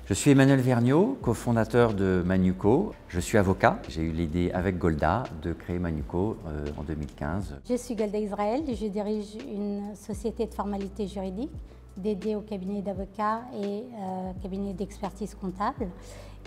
Je suis Emmanuel Vergniaud, cofondateur de Manuco. Je suis avocat. J'ai eu l'idée avec Golda de créer Manuco en 2015. Je suis Golda Israël, je dirige une société de formalité juridique dédiée au cabinet d'avocats et cabinet d'expertise comptable.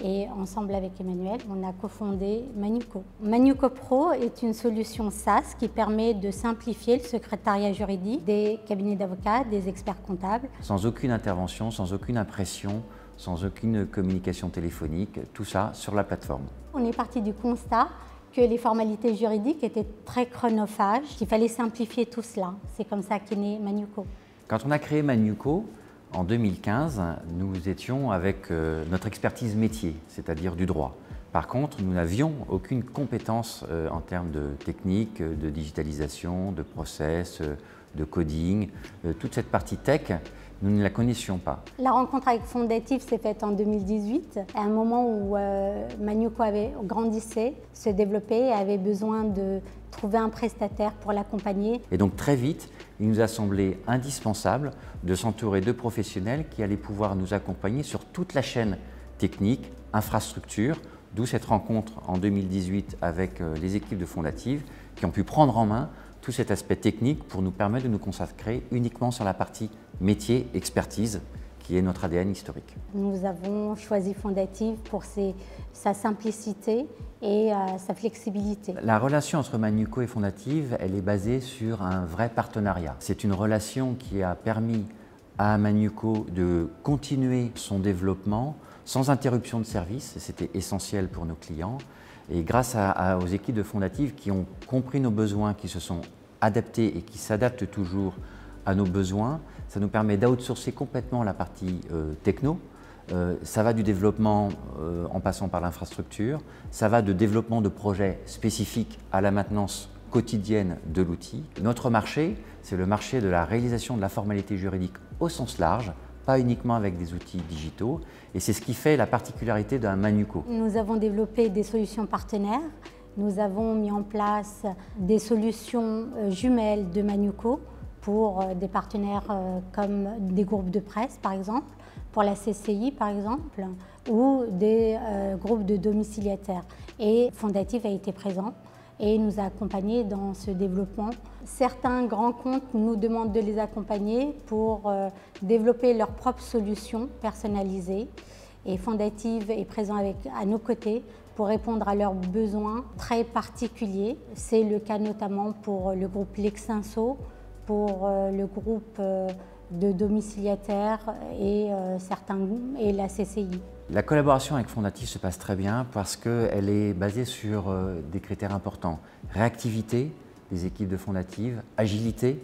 Et ensemble avec Emmanuel, on a cofondé Manuco. Manuco Pro est une solution SaaS qui permet de simplifier le secrétariat juridique des cabinets d'avocats, des experts comptables. Sans aucune intervention, sans aucune impression, sans aucune communication téléphonique, tout ça sur la plateforme. On est parti du constat que les formalités juridiques étaient très chronophages, qu'il fallait simplifier tout cela. C'est comme ça qu'est né Manuco. Quand on a créé Manuco, en 2015, nous étions avec notre expertise métier, c'est-à-dire du droit. Par contre, nous n'avions aucune compétence en termes de technique, de digitalisation, de process, de coding. Toute cette partie tech, nous ne la connaissions pas. La rencontre avec Fondative s'est faite en 2018, à un moment où Manuco grandissait, se développait et avait besoin de trouver un prestataire pour l'accompagner. Et donc très vite, il nous a semblé indispensable de s'entourer de professionnels qui allaient pouvoir nous accompagner sur toute la chaîne technique, infrastructure, d'où cette rencontre en 2018 avec les équipes de Fondative qui ont pu prendre en main tout cet aspect technique pour nous permettre de nous consacrer uniquement sur la partie métier, expertise, qui est notre ADN historique. Nous avons choisi Fondative pour sa simplicité et sa flexibilité. La relation entre Manuco et Fondative, elle est basée sur un vrai partenariat. C'est une relation qui a permis à Manuco de continuer son développement sans interruption de service, c'était essentiel pour nos clients. Et grâce aux équipes de Fondative qui ont compris nos besoins, qui se sont adaptés et qui s'adaptent toujours à nos besoins, ça nous permet d'outsourcer complètement la partie techno. Ça va du développement en passant par l'infrastructure, ça va de développement de projets spécifiques à la maintenance quotidienne de l'outil. Notre marché, c'est le marché de la réalisation de la formalité juridique au sens large, pas uniquement avec des outils digitaux, et c'est ce qui fait la particularité d'un Manuco. Nous avons développé des solutions partenaires, nous avons mis en place des solutions jumelles de Manuco pour des partenaires comme des groupes de presse par exemple, pour la CCI par exemple, ou des groupes de domiciliataires. Et Fondative a été présent et nous a accompagnés dans ce développement. Certains grands comptes nous demandent de les accompagner pour développer leurs propres solutions personnalisées. Et Fondative est présent à nos côtés pour répondre à leurs besoins très particuliers. C'est le cas notamment pour le groupe Lexinso, pour le groupe de domiciliataires et la CCI. La collaboration avec Fondative se passe très bien parce qu'elle est basée sur des critères importants. Réactivité des équipes de Fondative, agilité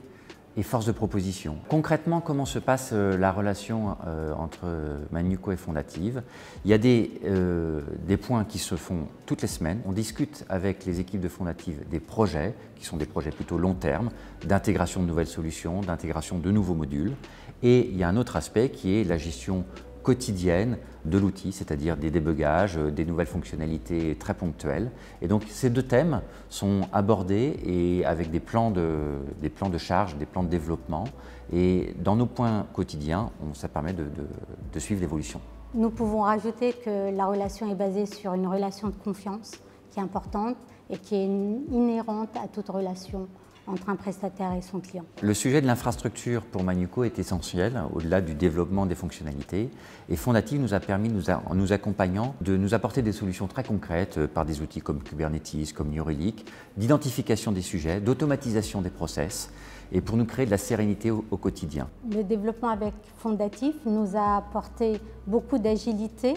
et force de proposition. Concrètement, comment se passe la relation entre Manuco et Fondative? Il y a des points qui se font toutes les semaines. On discute avec les équipes de Fondative des projets, qui sont des projets plutôt long terme, d'intégration de nouvelles solutions, d'intégration de nouveaux modules. Et il y a un autre aspect qui est la gestion quotidienne de l'outil, c'est-à-dire des débugages, des nouvelles fonctionnalités très ponctuelles. Et donc ces deux thèmes sont abordés et avec des plans de charge, des plans de développement. Et dans nos points quotidiens, ça permet de suivre l'évolution. Nous pouvons rajouter que la relation est basée sur une relation de confiance qui est importante et qui est inhérente à toute relation entre un prestataire et son client. Le sujet de l'infrastructure pour Manuco est essentiel, au-delà du développement des fonctionnalités. Et Fondative nous a permis, en nous accompagnant, de nous apporter des solutions très concrètes par des outils comme Kubernetes, comme New Relic, d'identification des sujets, d'automatisation des process, et pour nous créer de la sérénité au quotidien. Le développement avec Fondative nous a apporté beaucoup d'agilité,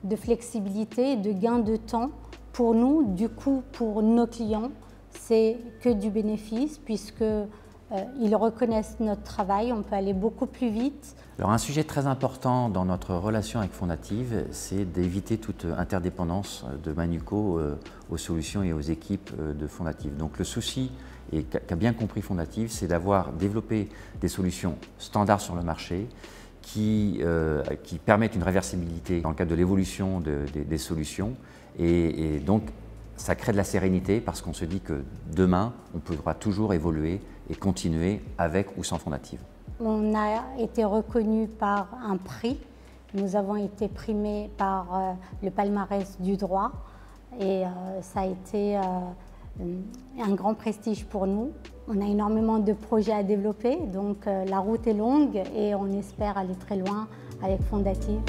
de flexibilité, de gain de temps pour nous, du coup pour nos clients. C'est que du bénéfice puisque Ils reconnaissent notre travail, on peut aller beaucoup plus vite. Alors un sujet très important dans notre relation avec Fondative, c'est d'éviter toute interdépendance de Manuco aux solutions et aux équipes de Fondative. Donc le souci, et qu'a bien compris Fondative, c'est d'avoir développé des solutions standards sur le marché qui permettent une réversibilité dans le cadre de l'évolution des solutions et donc ça crée de la sérénité parce qu'on se dit que demain, on pourra toujours évoluer et continuer avec ou sans Fondative. On a été reconnu par un prix. Nous avons été primés par le palmarès du droit et ça a été un grand prestige pour nous. On a énormément de projets à développer, donc la route est longue et on espère aller très loin avec Fondative.